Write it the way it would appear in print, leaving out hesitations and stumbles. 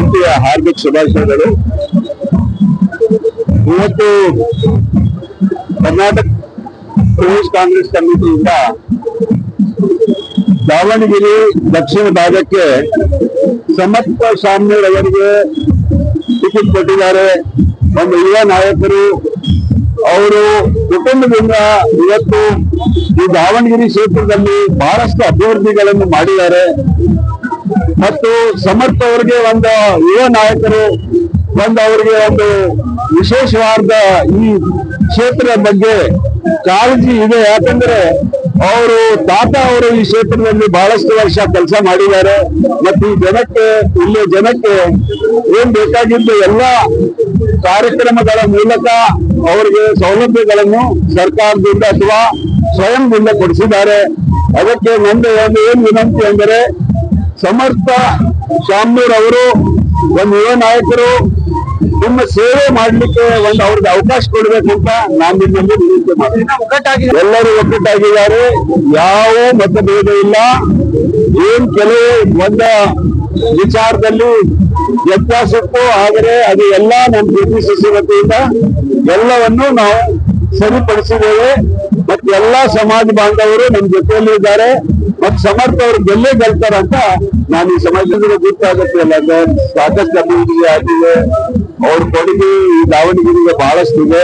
ಜಯಂತಿಯ ಹಾರ್ದಿಕ ಶುಭಾಶಯಗಳು. ಇವತ್ತು ಕರ್ನಾಟಕ ಪ್ರದೇಶ ಕಾಂಗ್ರೆಸ್ ಕಮಿಟಿಯಿಂದ ದಾವಣಗೆರೆ ದಕ್ಷಿಣ ಭಾಗಕ್ಕೆ ಸಮರ್ಥ ಶಾಮನೂರ್ ಅವರಿಗೆ ಟಿಕೆಟ್ ಕೊಟ್ಟಿದ್ದಾರೆ. ಒಂದು ಯುವ ನಾಯಕರು, ಅವರು ಕುಟುಂಬದಿಂದ ಇವತ್ತು ಈ ದಾವಣಗೆರೆ ಕ್ಷೇತ್ರದಲ್ಲಿ ಬಹಳಷ್ಟು ಅಭಿವೃದ್ಧಿಗಳನ್ನು ಮಾಡಿದ್ದಾರೆ. ಮತ್ತು ಸಮರ್ಥ ಅವರಿಗೆ ಒಂದು ಯುವ ನಾಯಕರು ಅವರಿಗೆ ಒಂದು ವಿಶೇಷವಾದ ಈ ಕ್ಷೇತ್ರದ ಬಗ್ಗೆ ಕಾಳಜಿ ಇದೆ. ಯಾಕಂದ್ರೆ ಅವರು ತಾತ ಅವರು ಈ ಕ್ಷೇತ್ರದಲ್ಲಿ ಬಹಳಷ್ಟು ವರ್ಷ ಕೆಲಸ ಮಾಡಿದ್ದಾರೆ. ಮತ್ತು ಈ ಜನಕ್ಕೆ ಇಲ್ಲಿ ಜನಕ್ಕೆ ಏನ್ ಬೇಕಾಗಿದ್ದು ಎಲ್ಲ ಕಾರ್ಯಕ್ರಮಗಳ ಮೂಲಕ ಅವರಿಗೆ ಸೌಲಭ್ಯಗಳನ್ನು ಸರ್ಕಾರದಿಂದ ಅಥವಾ ಸ್ವಯಂದಿಂದ ಕೊಡಿಸಿದ್ದಾರೆ. ಅದಕ್ಕೆ ನಂದು ಒಂದು ಏನ್ ವಿನಂತಿ ಅಂದರೆ, ಸಮರ್ಥ ಶಾಮನೂರ್ ಅವರು ಒಂದು ಯುವ ನಾಯಕರು, ನಿಮ್ಮ ಸೇವೆ ಮಾಡ್ಲಿಕ್ಕೆ ಒಂದು ಅವ್ರಿಗೆ ಅವಕಾಶ ಕೊಡ್ಬೇಕು ಅಂತ ನಾನು ನಿಮ್ಮಲ್ಲಿ ವಿನಂತಿ ಮಾಡ್ತೀನಿ. ಎಲ್ಲರೂ ಒಗ್ಗಟ್ಟಾಗಿದ್ದಾರೆ, ಯಾವ ಮತಭೇದ ಇಲ್ಲ. ಏನ್ ಕೆಲವು ಒಂದು ವಿಚಾರದಲ್ಲಿ ವ್ಯತ್ಯಾಸಕ್ಕೂ ಆದರೆ ಅದು ಎಲ್ಲ ನಮ್ಮ ಕೆಪಿಸಿಸಿ ವತಿಯಿಂದ ಎಲ್ಲವನ್ನು ನಾವು ಸರಿಪಡಿಸಿದ್ದೇವೆ. ಮತ್ತು ಎಲ್ಲಾ ಸಮಾಜ ಬಾಂಧವರು ನಮ್ಮ ಜೊತೆಯಲ್ಲಿ ಇದ್ದಾರೆ. ಮತ್ತು ಸಮರ್ಥ ಅವರು ಗೆಲ್ತಾರಂತ ನಾನು ಈ ಸಮಾಜದಲ್ಲಿ ಗೊತ್ತಾಗುತ್ತೆ. ಅಲ್ಲ, ಸಾಕಷ್ಟು ಅಭಿವೃದ್ಧಿ ಆಗಿದೆ. ಅವ್ರ ಕೊಡುಗೆ ಈ ದಾವಣಗೆರೆಗೆ ಬಹಳಷ್ಟು ಇದೆ.